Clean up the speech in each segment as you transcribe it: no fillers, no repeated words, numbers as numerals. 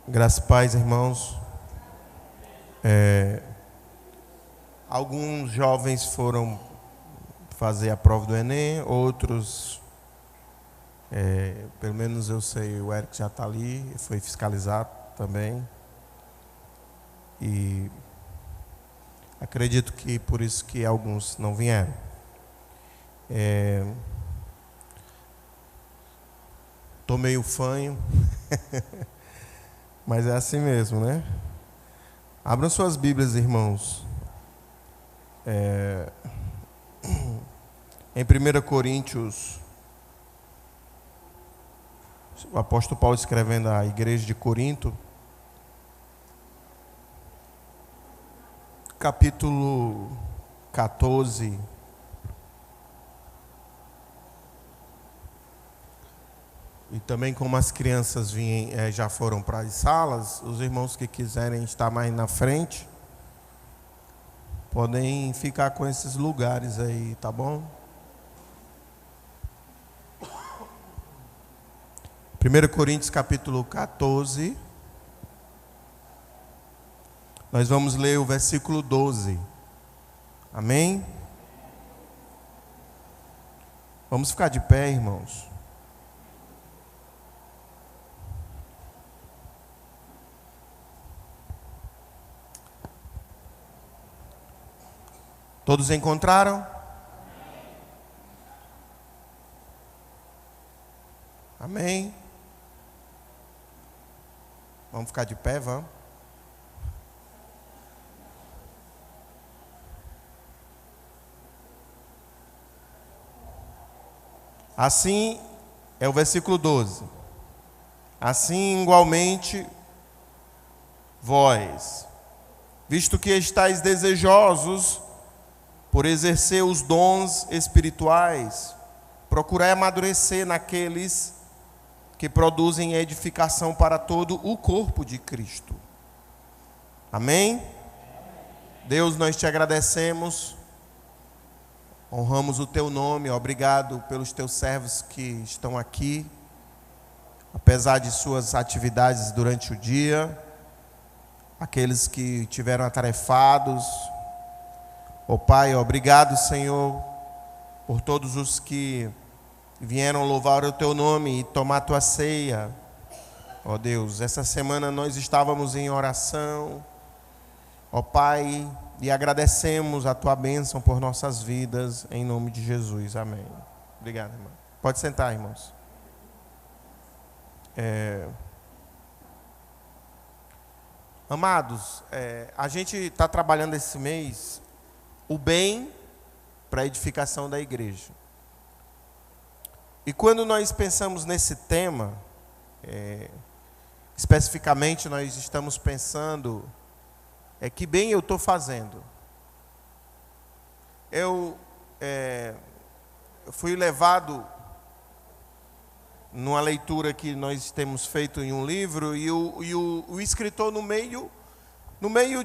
Graças e paz, irmãos. Alguns jovens foram fazer a prova do Enem, outros, pelo menos eu sei, o Eric já está ali, foi fiscalizado também. E acredito que por isso que alguns não vieram. Tô meio fanho, mas é assim mesmo, né? Abram suas Bíblias, irmãos. Em 1 Coríntios, o apóstolo Paulo escrevendo à igreja de Corinto, capítulo 14. E também como as crianças já foram para as salas, os irmãos que quiserem estar mais na frente, podem ficar com esses lugares aí, tá bom? 1 Coríntios capítulo 14, nós vamos ler o versículo 12, amém? Vamos ficar de pé, irmãos. Todos encontraram? Amém? Vamos ficar de pé, vamos? Assim, é o versículo 12. Assim, igualmente, vós, visto que estáis desejosos por exercer os dons espirituais, procurai amadurecer naqueles que produzem edificação para todo o corpo de Cristo. Amém? Deus, nós te agradecemos, honramos o teu nome, obrigado pelos teus servos que estão aqui, apesar de suas atividades durante o dia, aqueles que tiveram atarefados. Ó Pai, obrigado, Senhor, por todos os que vieram louvar o Teu nome e tomar a Tua ceia. Ó Deus, essa semana nós estávamos em oração, ó Pai, e agradecemos a Tua bênção por nossas vidas, em nome de Jesus, amém. Obrigado, irmão. Pode sentar, irmãos. Amados, a gente está trabalhando esse mês o bem para a edificação da igreja. E quando nós pensamos nesse tema, especificamente nós estamos pensando, que bem eu estou fazendo. Eu fui levado numa leitura que nós temos feito em um livro, e o escritor no meio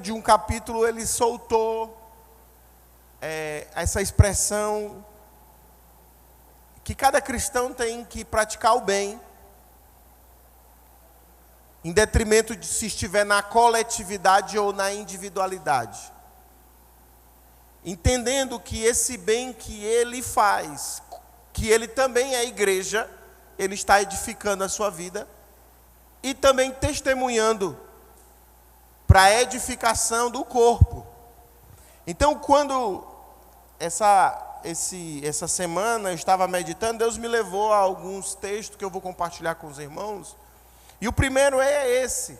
de um capítulo ele soltou essa expressão que cada cristão tem que praticar o bem, em detrimento de se estiver na coletividade ou na individualidade. Entendendo que esse bem que ele faz, que ele também é igreja, ele está edificando a sua vida e também testemunhando para a edificação do corpo. Então, quando essa semana eu estava meditando, Deus me levou a alguns textos que eu vou compartilhar com os irmãos. E o primeiro é esse.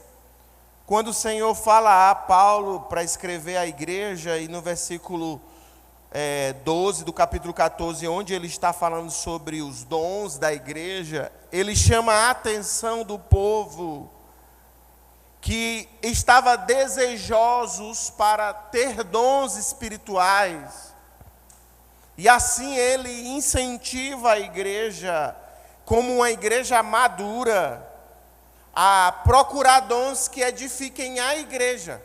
Quando o Senhor fala a Paulo para escrever à igreja, e no versículo 12 do capítulo 14, onde ele está falando sobre os dons da igreja, ele chama a atenção do povo que estava desejosos para ter dons espirituais. E assim ele incentiva a igreja, como uma igreja madura, a procurar dons que edifiquem a igreja,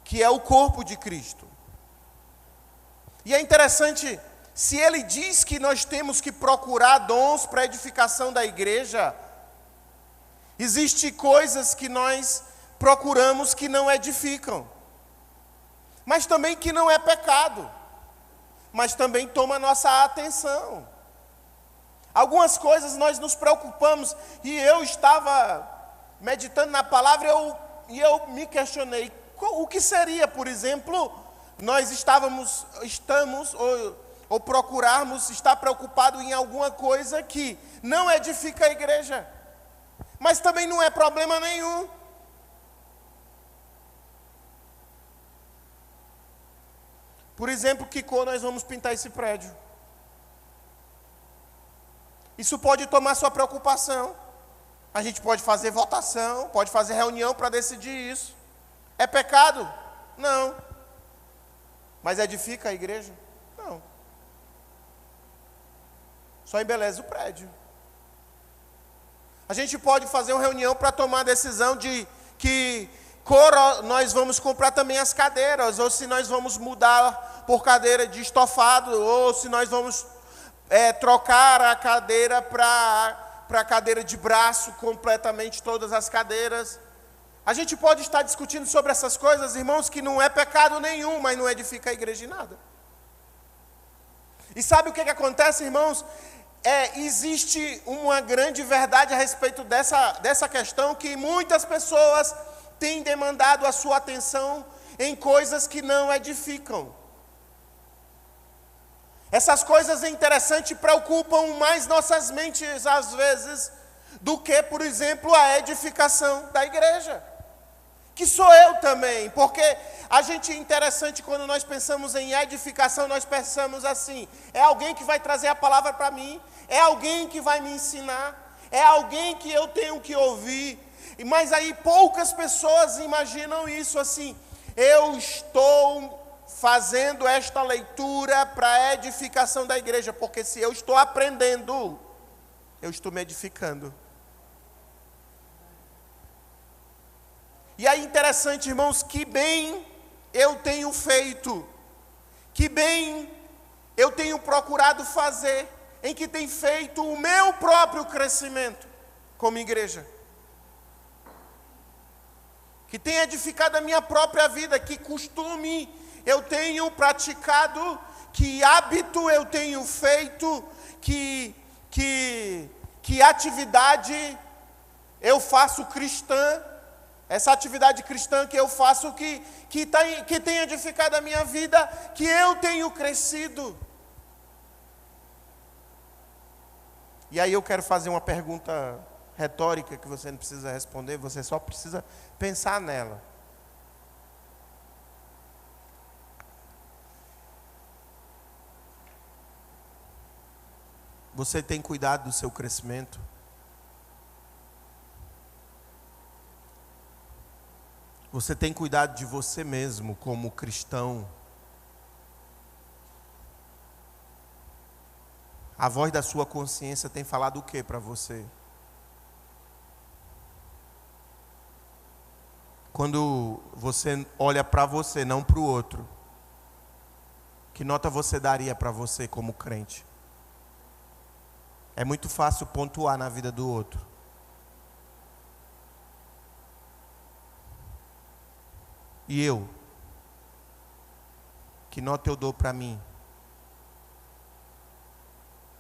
que é o corpo de Cristo. E é interessante, se ele diz que nós temos que procurar dons para a edificação da igreja, Existem coisas que nós procuramos que não edificam, mas também que não é pecado, mas também toma nossa atenção. Algumas coisas nós nos preocupamos, e eu estava meditando na palavra e eu me questionei, o que seria, por exemplo, nós estamos ou procurarmos estar preocupado em alguma coisa que não edifica a igreja, mas também não é problema nenhum. Por exemplo, que cor nós vamos pintar esse prédio? Isso pode tomar sua preocupação. A gente pode fazer votação, pode fazer reunião para decidir isso. É pecado? Não. Mas edifica a igreja? Não. Só embeleza o prédio. A gente pode fazer uma reunião para tomar a decisão de que cor nós vamos comprar também as cadeiras, ou se nós vamos mudar por cadeira de estofado, ou se nós vamos trocar a cadeira para cadeira de braço, completamente todas as cadeiras. A gente pode estar discutindo sobre essas coisas, irmãos, que não é pecado nenhum, mas não edifica a igreja em nada. E sabe o que acontece, irmãos? Existe uma grande verdade a respeito dessa questão, que muitas pessoas têm demandado a sua atenção em coisas que não edificam. Essas coisas, é interessante, preocupam mais nossas mentes, às vezes, do que, por exemplo, a edificação da igreja. Que sou eu também, porque a gente, é interessante, quando nós pensamos em edificação, nós pensamos assim, é alguém que vai trazer a palavra para mim, é alguém que vai me ensinar, é alguém que eu tenho que ouvir, mas aí poucas pessoas imaginam isso assim, eu estou fazendo esta leitura para a edificação da igreja, porque se eu estou aprendendo, eu estou me edificando. E aí, interessante, irmãos, que bem eu tenho feito, que bem eu tenho procurado fazer, em que tem feito o meu próprio crescimento como igreja, que tem edificado a minha própria vida, que costume eu tenho praticado, que hábito eu tenho feito, que atividade eu faço cristã, essa atividade cristã que eu faço, que tem edificado a minha vida, que eu tenho crescido. E aí eu quero fazer uma pergunta retórica, que você não precisa responder, você só precisa pensar nela. Você tem cuidado do seu crescimento? Você tem cuidado de você mesmo como cristão? A voz da sua consciência tem falado o que para você? Quando você olha para você, não para o outro, que nota você daria para você como crente? É muito fácil pontuar na vida do outro. E eu? Que nota eu dou para mim?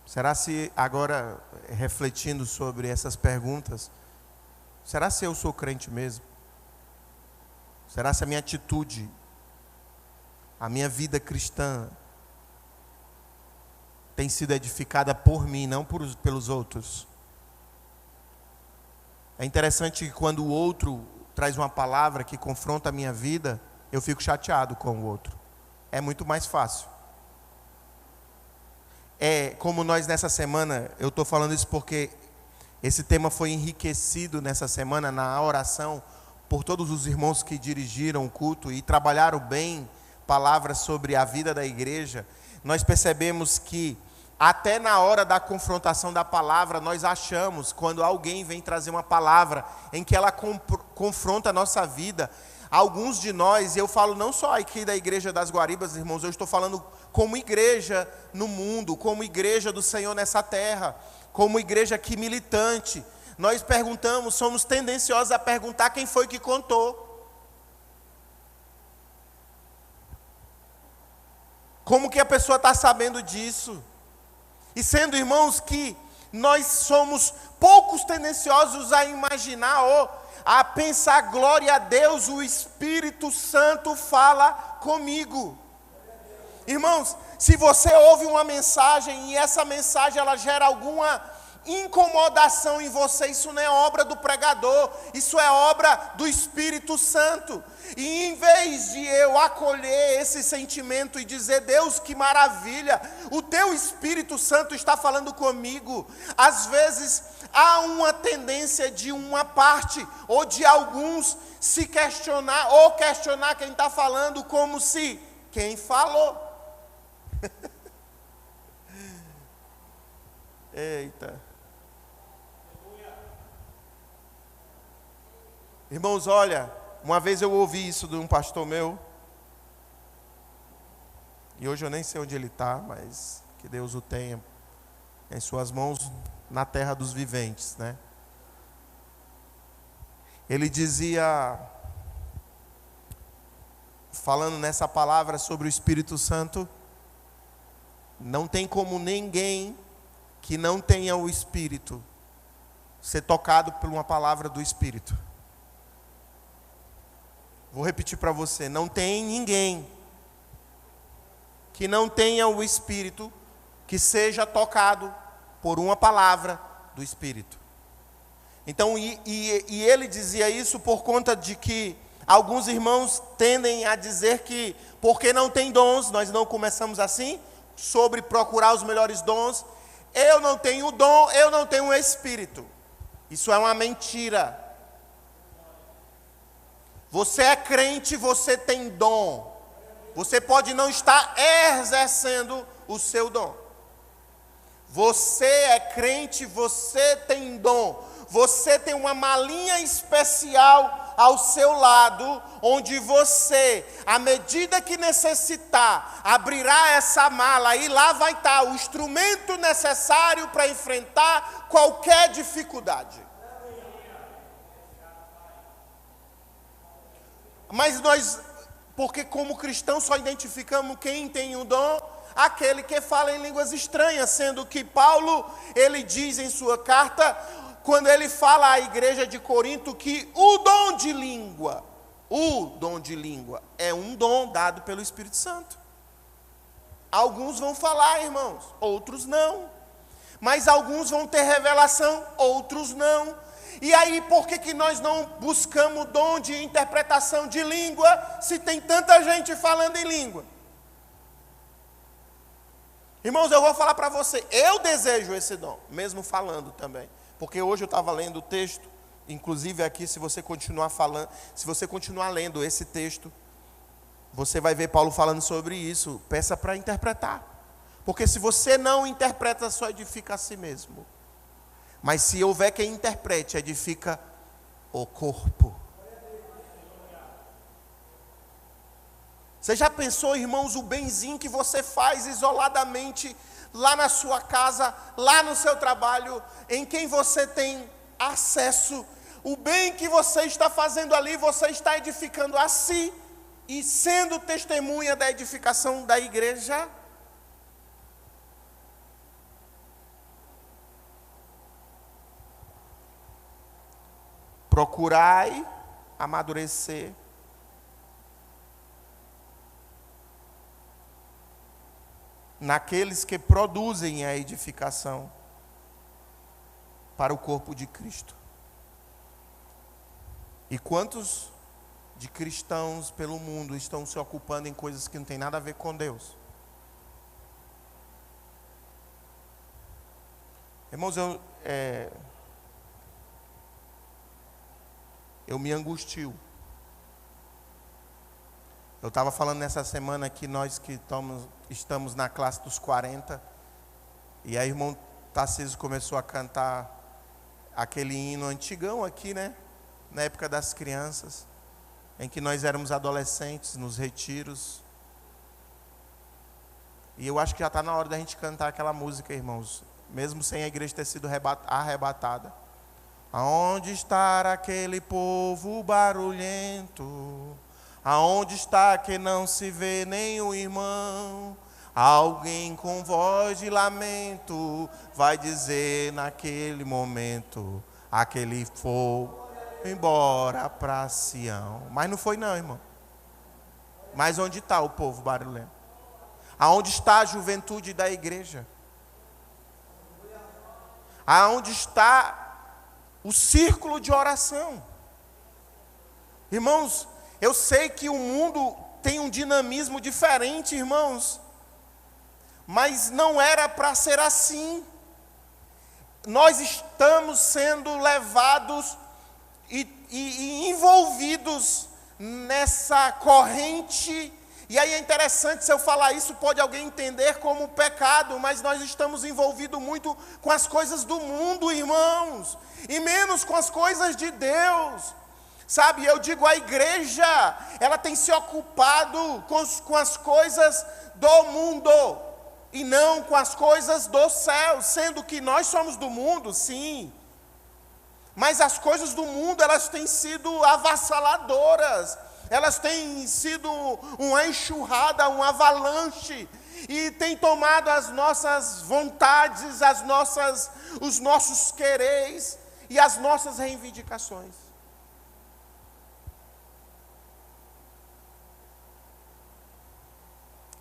Será se agora, refletindo sobre essas perguntas, será se eu sou crente mesmo? Será se a minha atitude, a minha vida cristã, tem sido edificada por mim, não pelos outros? É interessante que quando o outro traz uma palavra que confronta a minha vida, eu fico chateado com o outro. É muito mais fácil. Como nós nessa semana, eu estou falando isso porque esse tema foi enriquecido nessa semana na oração por todos os irmãos que dirigiram o culto e trabalharam bem palavras sobre a vida da igreja. Nós percebemos que até na hora da confrontação da palavra, nós achamos, quando alguém vem trazer uma palavra em que ela confronta a nossa vida, alguns de nós, eu falo não só aqui da Igreja das Guaribas, irmãos, eu estou falando como igreja no mundo, como igreja do Senhor nessa terra, como igreja aqui militante. nós perguntamos, somos tendenciosos a perguntar quem foi que contou. Como que a pessoa está sabendo disso? E sendo, irmãos, que nós somos poucos tendenciosos a imaginar ou a pensar, glória a Deus, o Espírito Santo fala comigo. Irmãos, se você ouve uma mensagem e essa mensagem ela gera alguma incomodação em você, isso não é obra do pregador, isso é obra do Espírito Santo. E em vez de eu acolher esse sentimento e dizer, Deus, que maravilha, o teu Espírito Santo está falando comigo, às vezes há uma tendência de uma parte ou de alguns se questionar ou questionar quem está falando, como se quem falou. Eita. Irmãos, olha, uma vez eu ouvi isso de um pastor meu, e hoje eu nem sei onde ele está, mas que Deus o tenha em suas mãos na terra dos viventes, né? Ele dizia, falando nessa palavra sobre o Espírito Santo, não tem como ninguém que não tenha o Espírito ser tocado por uma palavra do Espírito. Vou repetir para você, não tem ninguém que não tenha o Espírito que seja tocado por uma palavra do Espírito. Então, e ele dizia isso por conta de que alguns irmãos tendem a dizer que, porque não tem dons, nós não começamos assim, sobre procurar os melhores dons, eu não tenho dom, eu não tenho Espírito. Isso é uma mentira. Você é crente, você tem dom. Você pode não estar exercendo o seu dom. Você é crente, você tem dom. Você tem uma malinha especial ao seu lado, onde você, à medida que necessitar, abrirá essa mala e lá vai estar o instrumento necessário para enfrentar qualquer dificuldade. Mas nós, porque como cristãos só identificamos quem tem o dom, aquele que fala em línguas estranhas, sendo que Paulo, ele diz em sua carta, quando ele fala à igreja de Corinto, que o dom de língua é um dom dado pelo Espírito Santo. Alguns vão falar, irmãos, outros não. Mas alguns vão ter revelação, outros não. E aí, por que nós não buscamos o dom de interpretação de língua, se tem tanta gente falando em língua? Irmãos, eu vou falar para você, eu desejo esse dom, mesmo falando também. Porque hoje eu estava lendo o texto, inclusive aqui, se você continuar falando, se você continuar lendo esse texto, você vai ver Paulo falando sobre isso, peça para interpretar. Porque se você não interpreta, só edifica a si mesmo. Mas se houver quem interprete, edifica o corpo. Você já pensou, irmãos, o benzinho que você faz isoladamente lá na sua casa, lá no seu trabalho, em quem você tem acesso? O bem que você está fazendo ali, você está edificando a si e sendo testemunha da edificação da igreja. Procurai amadurecer naqueles que produzem a edificação para o corpo de Cristo. E quantos de cristãos pelo mundo estão se ocupando em coisas que não tem nada a ver com Deus? Irmãos, eu me angustio. Eu estava falando nessa semana que nós que estamos na classe dos 40, e aí o irmão Tarcísio começou a cantar aquele hino antigão aqui, né? Na época das crianças, em que nós éramos adolescentes, nos retiros. E eu acho que já está na hora da gente cantar aquela música, irmãos, mesmo sem a igreja ter sido arrebatada. Aonde está aquele povo barulhento? Aonde está que não se vê nem o irmão? Alguém com voz de lamento vai dizer naquele momento: aquele foi embora para Sião. Mas não foi não, irmão. Mas onde está o povo barulhento? Aonde está a juventude da igreja? Aonde está o círculo de oração? Irmãos, eu sei que o mundo tem um dinamismo diferente, irmãos, mas não era para ser assim. Nós estamos sendo levados e envolvidos nessa corrente. E aí é interessante, se eu falar isso, pode alguém entender como pecado, mas nós estamos envolvidos muito com as coisas do mundo, irmãos, e menos com as coisas de Deus. Sabe, eu digo, a igreja, ela tem se ocupado com as coisas do mundo, e não com as coisas do céu, sendo que nós somos do mundo, sim. Mas as coisas do mundo, elas têm sido avassaladoras. Elas têm sido uma enxurrada, uma avalanche, e têm tomado as nossas vontades, os nossos quereres e as nossas reivindicações.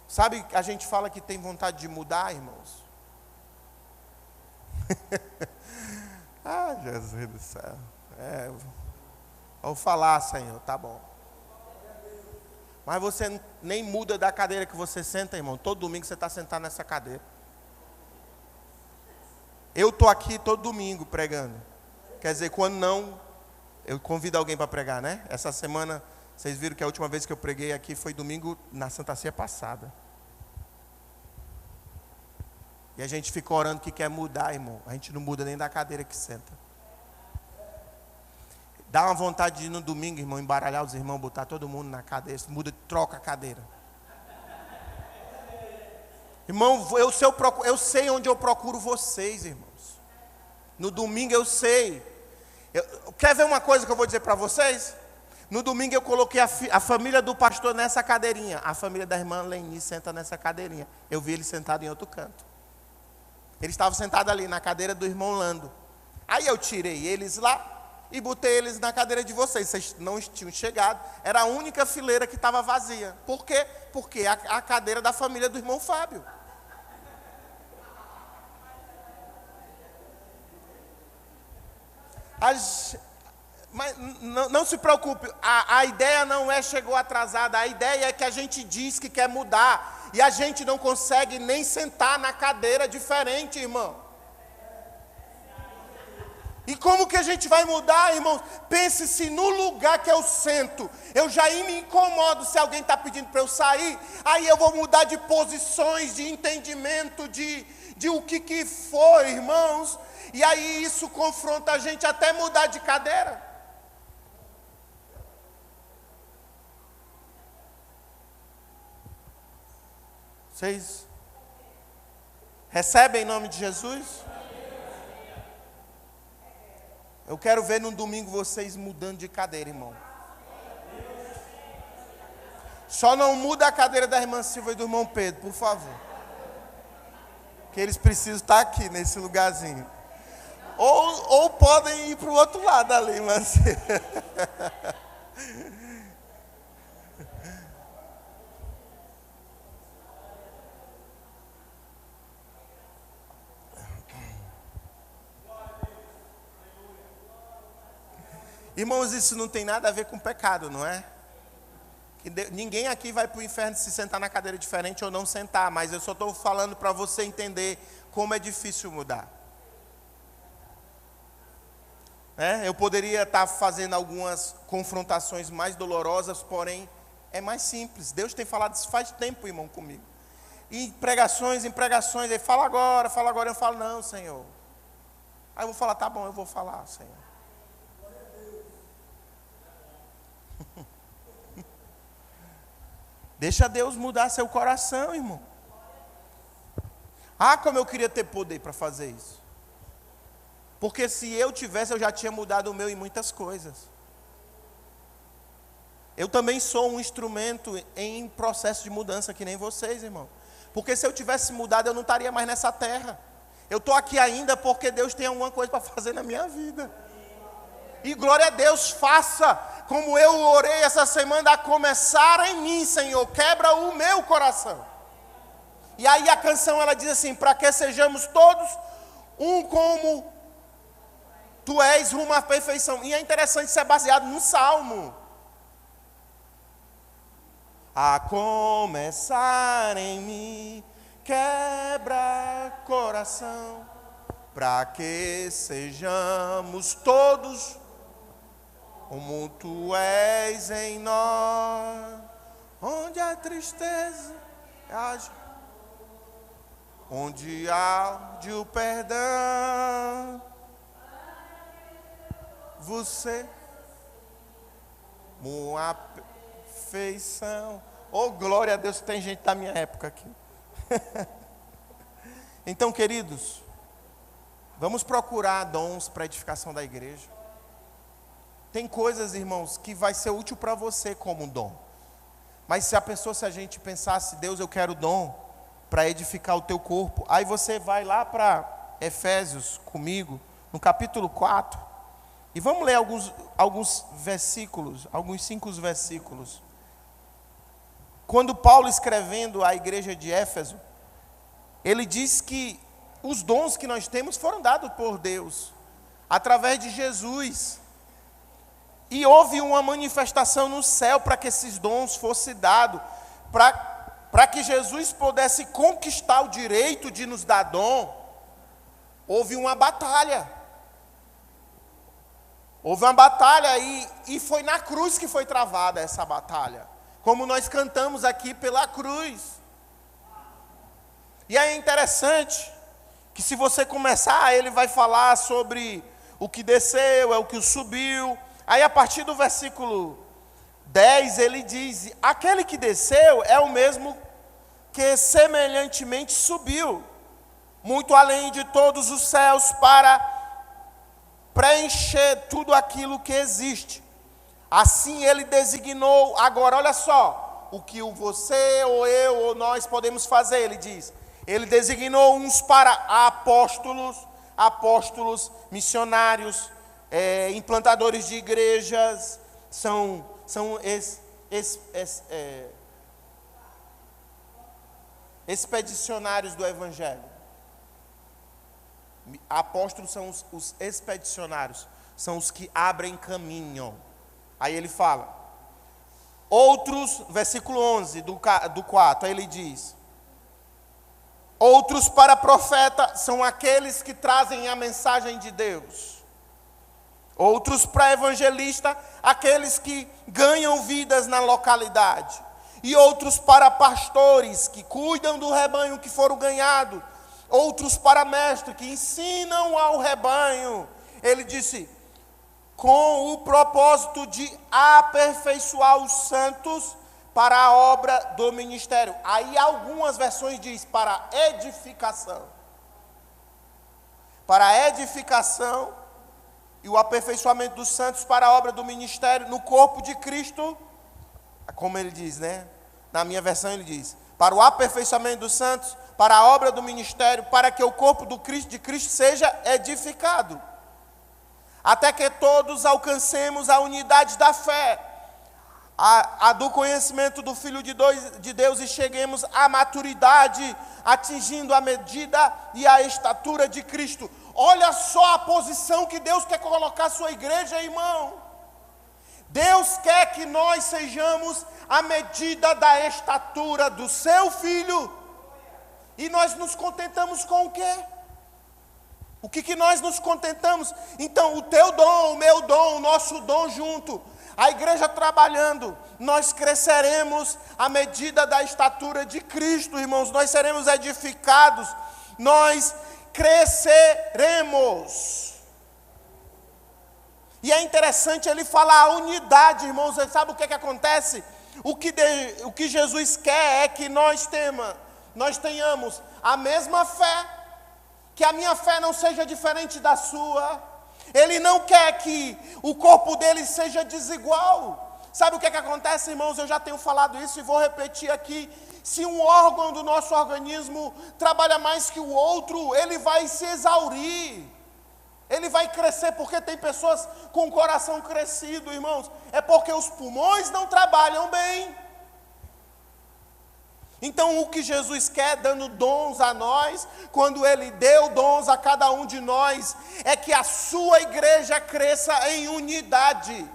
Sabe, a gente fala que tem vontade de mudar, irmãos? Ah, Jesus do céu. Vou falar, Senhor, tá bom. Mas você nem muda da cadeira que você senta, irmão. Todo domingo você está sentado nessa cadeira. Eu estou aqui todo domingo pregando. Quer dizer, quando não, eu convido alguém para pregar, né? Essa semana, vocês viram que a última vez que eu preguei aqui foi domingo na Santa Ceia passada. E a gente fica orando que quer mudar, irmão. A gente não muda nem da cadeira que senta. Dá uma vontade de ir no domingo, irmão, embaralhar os irmãos, botar todo mundo na cadeira, muda, troca a cadeira. Irmão, eu sei onde eu procuro vocês, irmãos. No domingo eu sei. Quer ver uma coisa que eu vou dizer para vocês? No domingo eu coloquei a família do pastor nessa cadeirinha. A família da irmã Leni senta nessa cadeirinha. Eu vi ele sentado em outro canto. Eles estavam sentados ali na cadeira do irmão Lando. Aí eu tirei eles lá e botei eles na cadeira de vocês. Vocês não tinham chegado. Era a única fileira que estava vazia. Por quê? Porque a cadeira da família do irmão Fábio. Mas não se preocupe, a ideia não é chegou atrasada. A ideia é que a gente diz que quer mudar e a gente não consegue nem sentar na cadeira diferente, irmão. E como que a gente vai mudar, irmãos? Pense se no lugar que eu sento, eu já me incomodo se alguém está pedindo para eu sair, aí eu vou mudar de posições, de entendimento, de o que for, irmãos, e aí isso confronta a gente até mudar de cadeira. Vocês recebem em nome de Jesus? Eu quero ver no domingo vocês mudando de cadeira, irmão. Só não muda a cadeira da irmã Silva e do irmão Pedro, por favor. Que eles precisam estar aqui, nesse lugarzinho. Ou podem ir para o outro lado ali, irmã Silva. Irmãos, isso não tem nada a ver com pecado, não é? Ninguém aqui vai para o inferno se sentar na cadeira diferente ou não sentar, mas eu só estou falando para você entender como é difícil mudar. Eu poderia estar fazendo algumas confrontações mais dolorosas, porém é mais simples. Deus tem falado isso faz tempo, irmão, comigo. E em pregações, ele fala agora, eu falo, não, Senhor. Aí eu vou falar, tá bom, eu vou falar, Senhor. Deixa Deus mudar seu coração, irmão. Ah, como eu queria ter poder para fazer isso. Porque se eu tivesse, eu já tinha mudado o meu em muitas coisas. Eu também sou um instrumento em processo de mudança, que nem vocês, irmão. Porque se eu tivesse mudado, eu não estaria mais nessa terra. Eu estou aqui ainda porque Deus tem alguma coisa para fazer na minha vida. E glória a Deus, faça como eu orei essa semana, a começar em mim, Senhor. Quebra o meu coração. E aí a canção, ela diz assim: para que sejamos todos um como Tu és, rumo à perfeição. E é interessante ser baseado num salmo. A começar em mim, quebra coração, para que sejamos todos como Tu és em nós, onde a tristeza age, onde arde o perdão, você, uma perfeição. Oh, glória a Deus, tem gente da minha época aqui. Então, queridos, vamos procurar dons para a edificação da igreja. Tem coisas, irmãos, que vai ser útil para você como dom. Mas se a gente pensasse: Deus, eu quero dom para edificar o teu corpo. Aí você vai lá para Efésios comigo, no capítulo 4. E vamos ler alguns versículos, alguns 5 versículos. Quando Paulo, escrevendo à igreja de Éfeso, ele diz que os dons que nós temos foram dados por Deus, através de Jesus. E houve uma manifestação no céu para que esses dons fossem dados, para que Jesus pudesse conquistar o direito de nos dar dom. Houve uma batalha. Houve uma batalha e foi na cruz que foi travada essa batalha. Como nós cantamos aqui, pela cruz. E é interessante que se você começar, ele vai falar sobre o que desceu, é o que subiu. Aí a partir do versículo 10 ele diz: aquele que desceu é o mesmo que semelhantemente subiu, muito além de todos os céus, para preencher tudo aquilo que existe. Assim ele designou. Agora olha só, o que você ou eu ou nós podemos fazer, ele diz. Ele designou uns para apóstolos, missionários, implantadores de igrejas, são expedicionários do evangelho. Apóstolos são os expedicionários, são os que abrem caminho. Aí ele fala, outros, versículo 11 do 4, aí ele diz: outros para profeta são aqueles que trazem a mensagem de Deus. Outros para evangelista, aqueles que ganham vidas na localidade. E outros para pastores, que cuidam do rebanho que foram ganhado. Outros para mestres, que ensinam ao rebanho. Ele disse, com o propósito de aperfeiçoar os santos para a obra do ministério. Aí algumas versões diz para edificação. Para a edificação e o aperfeiçoamento dos santos para a obra do ministério no corpo de Cristo. Como ele diz, né? Na minha versão ele diz, para o aperfeiçoamento dos santos, para a obra do ministério, para que o corpo de Cristo seja edificado. Até que todos alcancemos a unidade da fé, a do conhecimento do Filho de Deus e cheguemos à maturidade, atingindo a medida e a estatura de Cristo. Olha só a posição que Deus quer colocar a sua igreja, irmão. Deus quer que nós sejamos a medida da estatura do seu Filho. E nós nos contentamos com o quê? O que nós nos contentamos? Então, o teu dom, o meu dom, o nosso dom junto, a igreja trabalhando, nós cresceremos à medida da estatura de Cristo, irmãos. Nós seremos edificados, nós cresceremos. E é interessante ele falar a unidade, irmãos. Você sabe o que acontece? O que Jesus quer é que nós tenhamos a mesma fé, que a minha fé não seja diferente da sua. Ele não quer que o corpo dele seja desigual. Sabe o que acontece, irmãos? Eu já tenho falado isso e vou repetir aqui. Se um órgão do nosso organismo trabalha mais que o outro, ele vai se exaurir. Ele vai crescer, porque tem pessoas com o coração crescido, irmãos. É porque os pulmões não trabalham bem. Então o que Jesus quer, dando dons a nós, quando Ele deu dons a cada um de nós, é que a sua igreja cresça em unidade.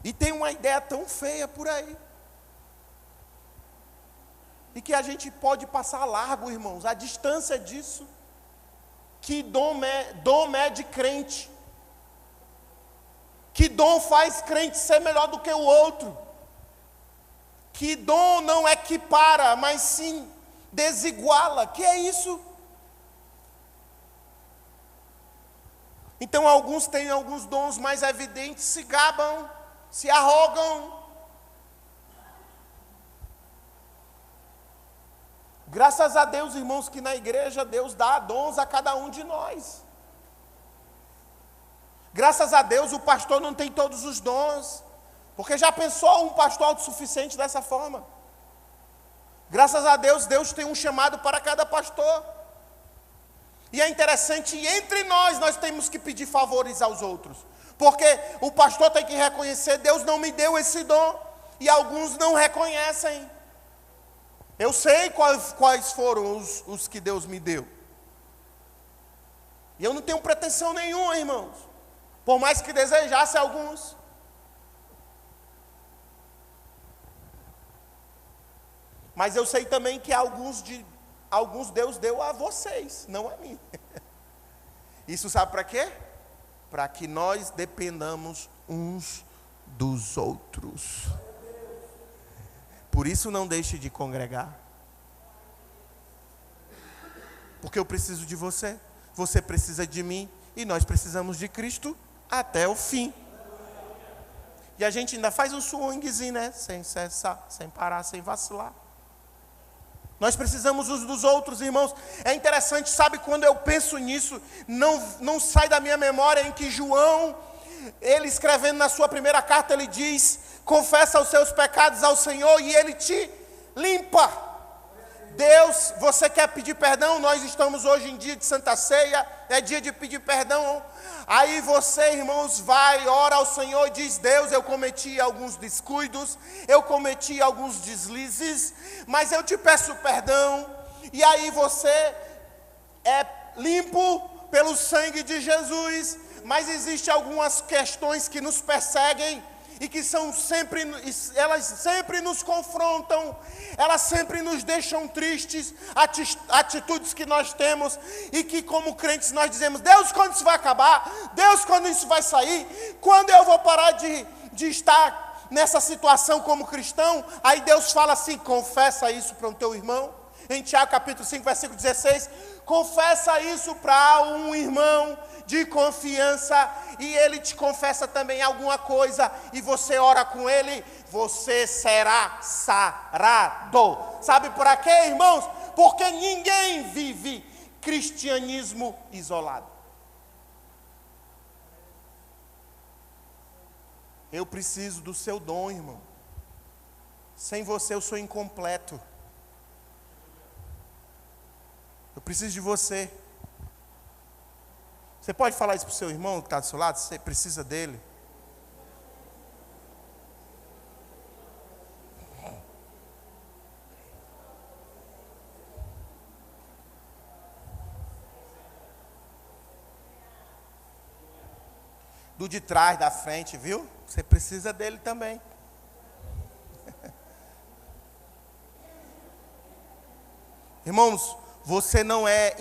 E tem uma ideia tão feia por aí, e que a gente pode passar largo, irmãos, a distância disso, que dom é de crente, que dom faz crente ser melhor do que o outro, que dom não equipara, mas sim desiguala. Que é isso? Então alguns têm alguns dons mais evidentes, se gabam, se arrogam. Graças a Deus, irmãos, que na igreja Deus dá dons a cada um de nós. Graças a Deus o pastor não tem todos os dons, porque já pensou um pastor autossuficiente dessa forma? Graças a Deus, Deus tem um chamado para cada pastor. E é interessante, entre nós temos que pedir favores aos outros. Porque o pastor tem que reconhecer, Deus não me deu esse dom. E alguns não reconhecem. Eu sei quais foram os que Deus me deu. E eu não tenho pretensão nenhuma, irmãos. Por mais que desejasse alguns. Mas eu sei também que alguns Deus deu a vocês, não a mim. Isso sabe para quê? Para que nós dependamos uns dos outros. Por isso não deixe de congregar. Porque eu preciso de você, você precisa de mim, e nós precisamos de Cristo até o fim. E a gente ainda faz um swingzinho, né? Sem cessar, sem parar, sem vacilar. Nós precisamos uns dos outros, irmãos. É interessante, sabe, quando eu penso nisso, não sai da minha memória em que João, ele escrevendo na sua primeira carta, ele diz: confessa os seus pecados ao Senhor e Ele te limpa. Deus, você quer pedir perdão? Nós estamos hoje em dia de Santa Ceia, é dia de pedir perdão. Aí você, irmãos, vai, ora ao Senhor e diz: Deus, eu cometi alguns descuidos, eu cometi alguns deslizes, mas eu te peço perdão. E aí você é limpo pelo sangue de Jesus. Mas existem algumas questões que nos perseguem e que elas sempre nos confrontam, elas sempre nos deixam tristes, atitudes que nós temos e que como crentes nós dizemos: Deus, quando isso vai acabar? Deus, quando isso vai sair? Quando eu vou parar de estar nessa situação como cristão? Aí Deus fala assim: confessa isso para o teu irmão. Em Tiago capítulo 5, versículo 16, confessa isso para um irmão de confiança, e ele te confessa também alguma coisa, e você ora com ele, você será sarado. Sabe por quê, irmãos? Porque ninguém vive cristianismo isolado. Eu preciso do seu dom, irmão. Sem você eu sou incompleto. Eu preciso de você. Você pode falar isso para o seu irmão que está do seu lado? Você precisa dele. Do de trás, da frente, viu? Você precisa dele também. Irmãos, você não é,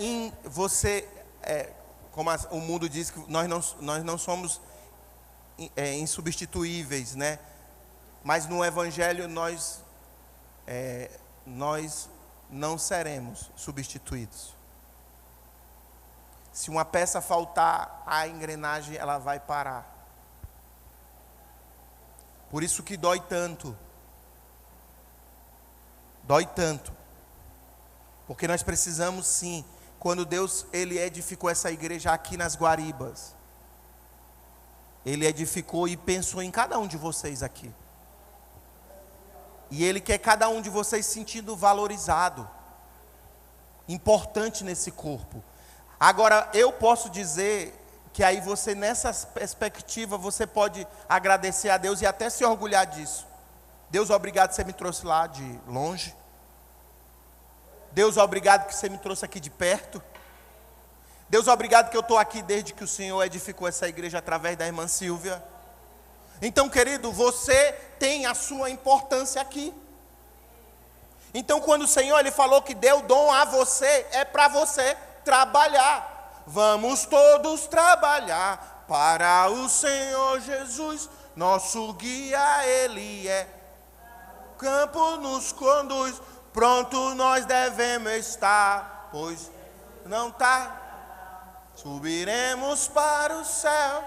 como o mundo diz, que nós não somos insubstituíveis, né? Mas no Evangelho nós não seremos substituídos. Se uma peça faltar, a engrenagem ela vai parar. Por isso que dói tanto. Dói tanto. Porque nós precisamos sim, quando Deus ele edificou essa igreja aqui nas Guaribas, Ele edificou e pensou em cada um de vocês aqui. E Ele quer cada um de vocês sentindo valorizado, importante nesse corpo. Agora, eu posso dizer que aí você, nessa perspectiva, você pode agradecer a Deus e até se orgulhar disso. Deus, obrigado que você me trouxe lá de longe. Deus, obrigado que você me trouxe aqui de perto. Deus, obrigado que eu estou aqui desde que o Senhor edificou essa igreja através da irmã Silvia. Então, querido, você tem a sua importância aqui. Então, quando o Senhor ele falou que deu dom a você, é para você trabalhar. Vamos todos trabalhar para o Senhor Jesus, nosso guia Ele é. O campo nos conduz, pronto nós devemos estar, pois não está. Subiremos para o céu.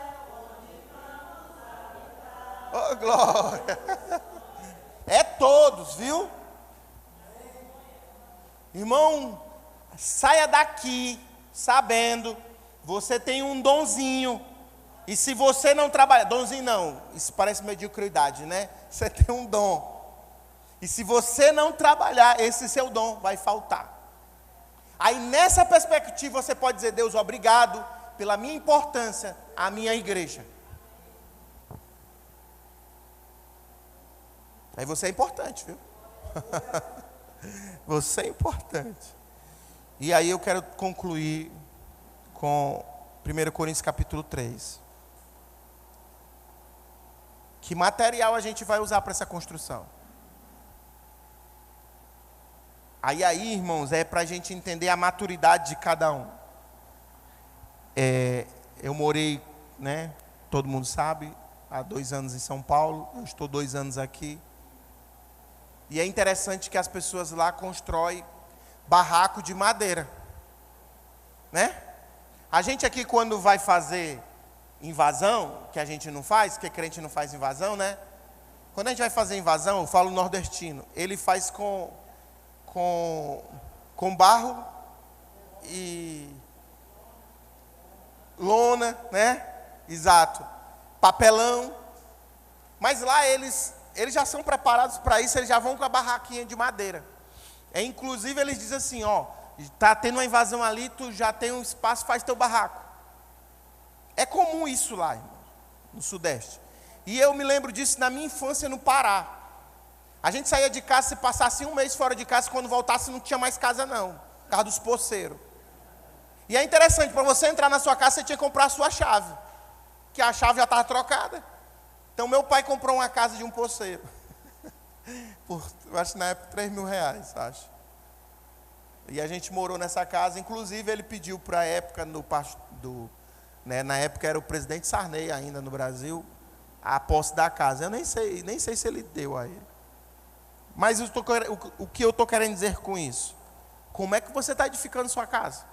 Oh, glória. É todos, viu? Irmão, saia daqui sabendo, você tem um donzinho. E se você não trabalhar, donzinho não, isso parece mediocridade, né? Você tem um dom. E se você não trabalhar, esse seu dom vai faltar. Aí nessa perspectiva você pode dizer, Deus, obrigado pela minha importância à minha igreja. Aí você é importante, viu? Você é importante. E aí eu quero concluir com 1 Coríntios capítulo 3. Que material a gente vai usar para essa construção? Aí, irmãos, é para a gente entender a maturidade de cada um. Eu morei, né, todo mundo sabe, há 2 anos em São Paulo, eu estou 2 anos aqui. E é interessante que as pessoas lá constroem barraco de madeira, né? A gente aqui quando vai fazer invasão, que a gente não faz, que crente não faz invasão, né? Quando a gente vai fazer invasão, eu falo nordestino, ele faz com barro e lona, né? Exato. Papelão. Mas lá eles já são preparados para isso, eles já vão com a barraquinha de madeira. Inclusive eles dizem assim, ó, está tendo uma invasão ali, tu já tem um espaço, faz teu barraco. É comum isso lá, irmão, no Sudeste. E eu me lembro disso na minha infância no Pará. A gente saía de casa, se passasse 1 mês fora de casa, quando voltasse não tinha mais casa não, por causa dos poceiros. E é interessante, para você entrar na sua casa, você tinha que comprar a sua chave, que a chave já estava trocada. Então meu pai comprou uma casa de um poceiro, por, eu acho que na época R$3.000, acho. E a gente morou nessa casa, inclusive ele pediu para a época, na época era o presidente Sarney ainda no Brasil, a posse da casa. Eu nem sei se ele deu a ele. Mas o que eu estou querendo dizer com isso? Como é que você está edificando sua casa?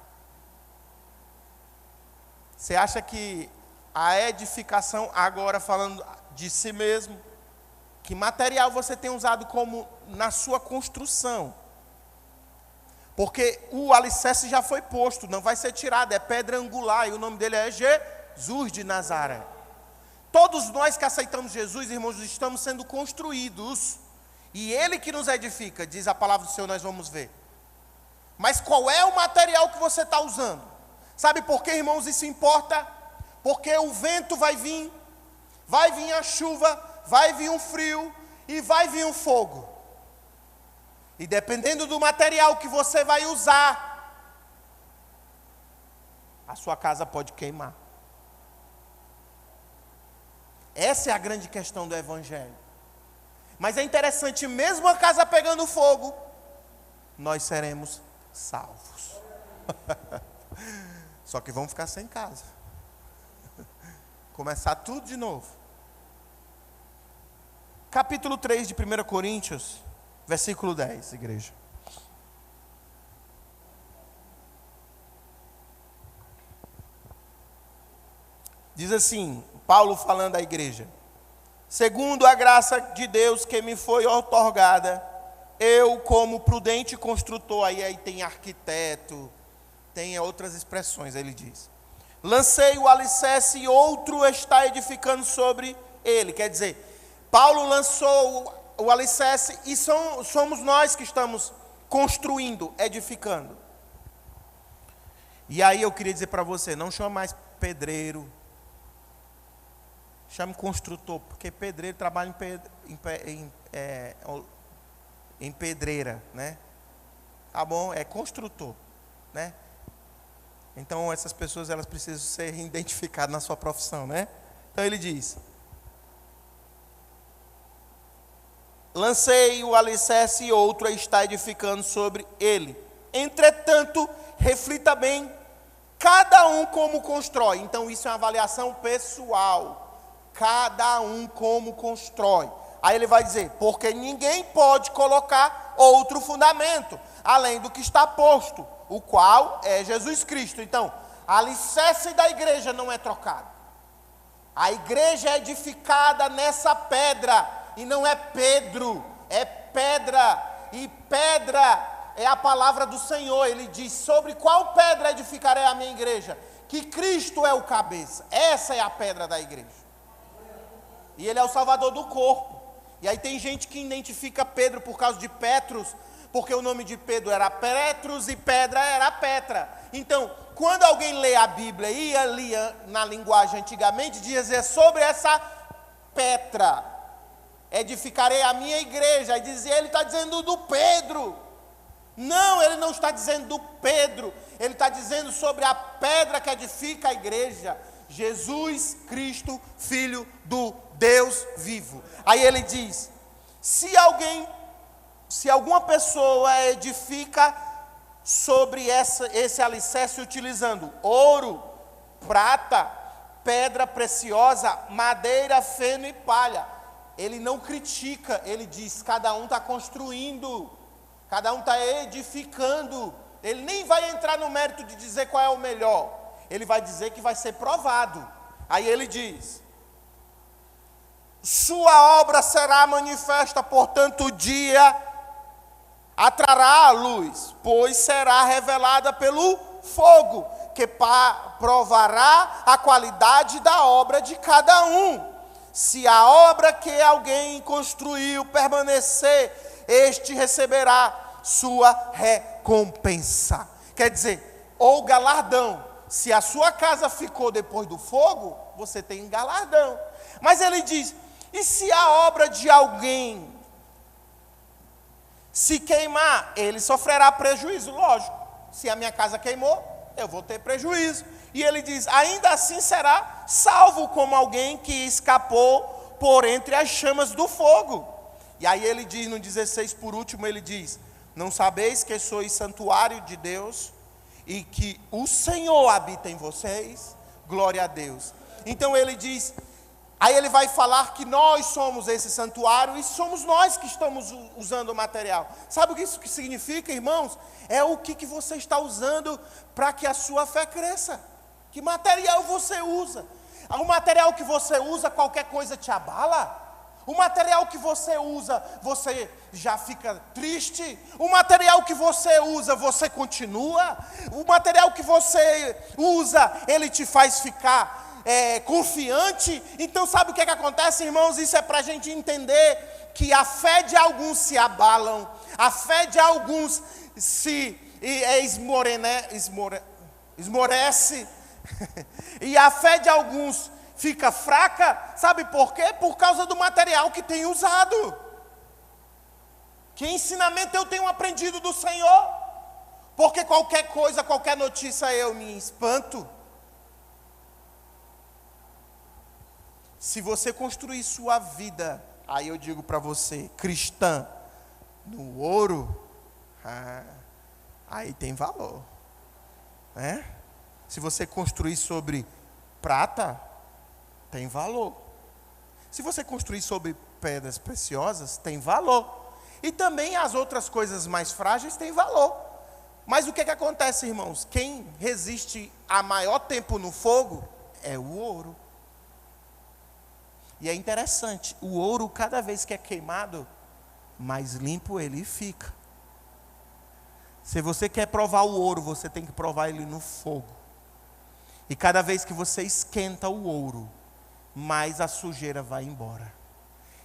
Você acha que a edificação, agora falando de si mesmo, que material você tem usado como na sua construção? Porque o alicerce já foi posto, não vai ser tirado, é pedra angular, e o nome dele é Jesus de Nazaré. Todos nós que aceitamos Jesus, irmãos, estamos sendo construídos, e Ele que nos edifica, diz a palavra do Senhor, nós vamos ver. Mas qual é o material que você está usando? Sabe por que, irmãos, isso importa? Porque o vento vai vir a chuva, vai vir um frio e vai vir um fogo. E dependendo do material que você vai usar, a sua casa pode queimar. Essa é a grande questão do Evangelho. Mas é interessante, mesmo a casa pegando fogo, nós seremos salvos. Só que vamos ficar sem casa. Começar tudo de novo. Capítulo 3 de 1 Coríntios, versículo 10, igreja. Diz assim, Paulo falando à igreja: segundo a graça de Deus que me foi outorgada, eu, como prudente construtor, aí tem arquiteto, tem outras expressões, ele diz. Lancei o alicerce e outro está edificando sobre ele. Quer dizer, Paulo lançou o alicerce e somos nós que estamos construindo, edificando. E aí eu queria dizer para você, não chama mais pedreiro, chame construtor, porque pedreiro trabalha em pedreira, né? Tá bom? É construtor, né? Então essas pessoas, elas precisam ser identificadas na sua profissão, né? Então ele diz: lancei o alicerce e outro está edificando sobre ele. Entretanto, reflita bem, cada um como constrói. Então isso é uma avaliação pessoal. Cada um como constrói. Aí ele vai dizer, porque ninguém pode colocar outro fundamento, além do que está posto, o qual é Jesus Cristo. Então, a alicerce da igreja não é trocada. A igreja é edificada nessa pedra, e não é Pedro, é pedra, e pedra é a palavra do Senhor. Ele diz, sobre qual pedra edificarei a minha igreja? Que Cristo é o cabeça, essa é a pedra da igreja. E ele é o salvador do corpo. E aí tem gente que identifica Pedro por causa de Petrus, porque o nome de Pedro era Petrus e pedra era Petra. Então, quando alguém lê a Bíblia e lia na linguagem antigamente, dizia sobre essa Petra, edificarei a minha igreja. E dizia, ele está dizendo do Pedro. Não, ele não está dizendo do Pedro, ele está dizendo sobre a pedra que edifica a igreja, Jesus Cristo, Filho do Deus vivo. Aí ele diz, se alguma pessoa edifica sobre esse alicerce utilizando ouro, prata, pedra preciosa, madeira, feno e palha, ele não critica, ele diz, cada um está construindo, cada um está edificando. Ele nem vai entrar no mérito de dizer qual é o melhor, ele vai dizer que vai ser provado. Aí ele diz, sua obra será manifesta, portanto o dia atrará a luz, pois será revelada pelo fogo, que provará a qualidade da obra de cada um. Se a obra que alguém construiu permanecer, este receberá sua recompensa. Quer dizer, ou galardão. Se a sua casa ficou depois do fogo, você tem galardão. Mas ele diz, e se a obra de alguém se queimar, ele sofrerá prejuízo, lógico. Se a minha casa queimou, eu vou ter prejuízo. E ele diz, ainda assim será salvo como alguém que escapou por entre as chamas do fogo. E aí ele diz no 16, por último, ele diz, não sabeis que sois santuário de Deus e que o Senhor habita em vocês? Glória a Deus. Então ele diz, aí ele vai falar que nós somos esse santuário e somos nós que estamos usando o material. Sabe o que isso significa, irmãos? É o que você está usando para que a sua fé cresça. Que material você usa? O material que você usa, qualquer coisa te abala? O material que você usa, você já fica triste? O material que você usa, você continua? O material que você usa, ele te faz ficar confiante? Então sabe o que acontece, irmãos? Isso é para a gente entender que a fé de alguns se abalam, a fé de alguns se esmorece, e a fé de alguns fica fraca. Sabe por quê? Por causa do material que tem usado. Que ensinamento eu tenho aprendido do Senhor? Porque qualquer coisa, qualquer notícia eu me espanto. Se você construir sua vida, aí eu digo para você, cristã, no ouro, aí tem valor, né? Se você construir sobre prata, tem valor. Se você construir sobre pedras preciosas, tem valor. E também as outras coisas mais frágeis têm valor. Mas o que acontece, irmãos? Quem resiste a maior tempo no fogo é o ouro. E é interessante, o ouro, cada vez que é queimado, mais limpo ele fica. Se você quer provar o ouro, você tem que provar ele no fogo. E cada vez que você esquenta o ouro, mais a sujeira vai embora.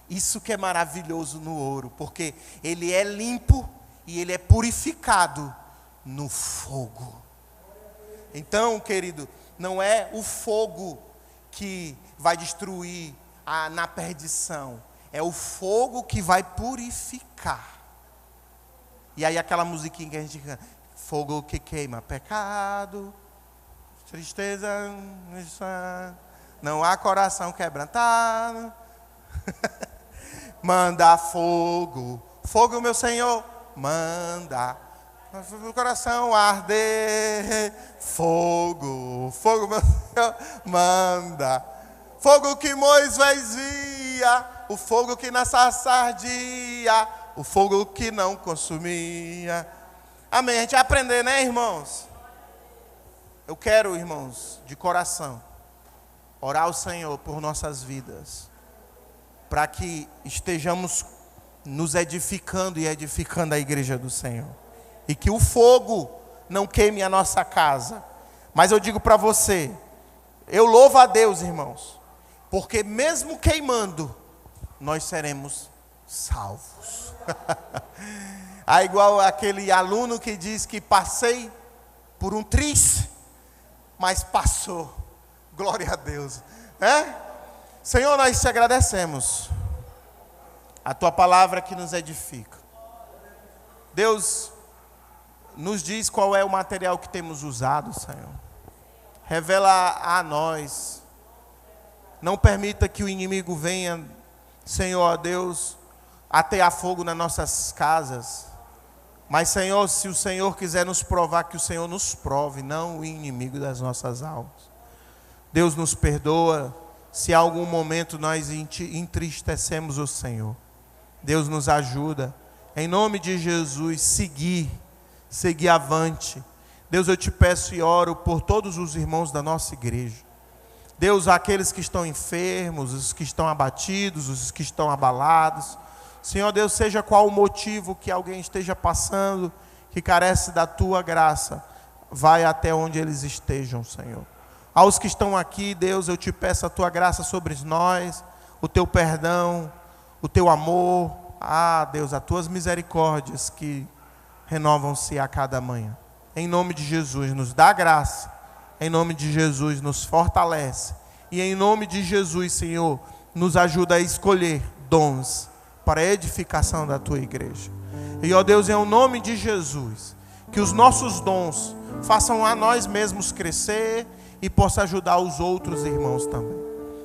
Isso que é maravilhoso no ouro, porque ele é limpo e ele é purificado no fogo. Então, querido, não é o fogo que vai destruir na perdição. É o fogo que vai purificar. E aí aquela musiquinha que a gente canta, fogo que queima pecado, tristeza, não há coração quebrantado. Manda fogo, fogo meu Senhor, manda meu coração arder. Fogo, fogo meu Senhor, manda. Fogo que Moisés via, o fogo que na sarça ardia, o fogo que não consumia. Amém, a gente vai aprender, né, irmãos? Eu quero, irmãos, de coração, orar ao Senhor por nossas vidas, para que estejamos nos edificando e edificando a igreja do Senhor. E que o fogo não queime a nossa casa. Mas eu digo para você, eu louvo a Deus, irmãos, porque mesmo queimando, nós seremos salvos. Igual aquele aluno que diz que passei por um triz, mas passou. Glória a Deus. Senhor, nós te agradecemos. A tua palavra que nos edifica. Deus, nos diz qual é o material que temos usado, Senhor. Revela a nós. Não permita que o inimigo venha, Senhor, Deus, atear fogo nas nossas casas. Mas, Senhor, se o Senhor quiser nos provar, que o Senhor nos prove, não o inimigo das nossas almas. Deus nos perdoa se em algum momento nós entristecemos o Senhor. Deus nos ajuda. Em nome de Jesus, seguir avante. Deus, eu te peço e oro por todos os irmãos da nossa igreja. Deus, aqueles que estão enfermos, os que estão abatidos, os que estão abalados. Senhor Deus, seja qual o motivo que alguém esteja passando, que carece da tua graça, vai até onde eles estejam, Senhor. Aos que estão aqui, Deus, eu te peço a tua graça sobre nós, o teu perdão, o teu amor, Deus, as tuas misericórdias que renovam-se a cada manhã. Em nome de Jesus, nos dá graça. Em nome de Jesus, nos fortalece. E em nome de Jesus, Senhor, nos ajuda a escolher dons para a edificação da tua igreja. E, ó Deus, em nome de Jesus, que os nossos dons façam a nós mesmos crescer e possa ajudar os outros irmãos também.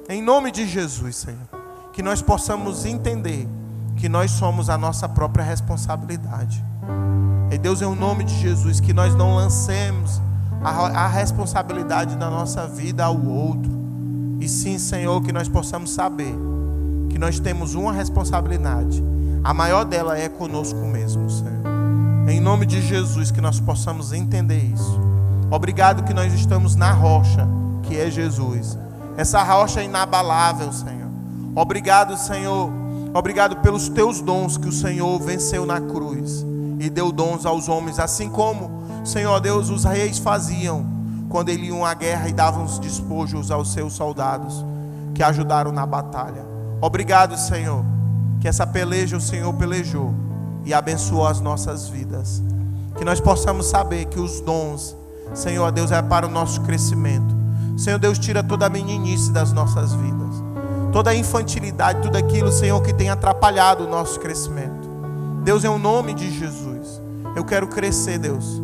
Em nome de Jesus, Senhor, que nós possamos entender que nós somos a nossa própria responsabilidade. E Deus, em nome de Jesus, que nós não lancemos a responsabilidade da nossa vida ao outro. E sim, Senhor, que nós possamos saber que nós temos uma responsabilidade. A maior dela é conosco mesmo, Senhor. Em nome de Jesus, que nós possamos entender isso. Obrigado que nós estamos na rocha, que é Jesus. Essa rocha é inabalável, Senhor. Obrigado, Senhor. Obrigado pelos teus dons que o Senhor venceu na cruz e deu dons aos homens, assim como, Senhor Deus, os reis faziam quando eles iam à guerra e davam os despojos aos seus soldados que ajudaram na batalha. Obrigado, Senhor, que essa peleja o Senhor pelejou e abençoou as nossas vidas. Que nós possamos saber que os dons, Senhor Deus, é para o nosso crescimento. Senhor Deus, tira toda a meninice das nossas vidas, toda a infantilidade, tudo aquilo, Senhor, que tem atrapalhado o nosso crescimento. Deus, em nome de Jesus, eu quero crescer, Deus.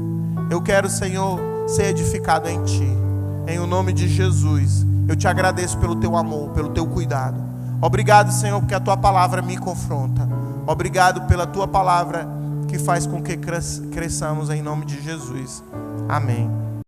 Eu quero, Senhor, ser edificado em Ti. Em o nome de Jesus, eu te agradeço pelo Teu amor, pelo Teu cuidado. Obrigado, Senhor, porque a Tua palavra me confronta. Obrigado pela Tua palavra que faz com que cresçamos em nome de Jesus. Amém.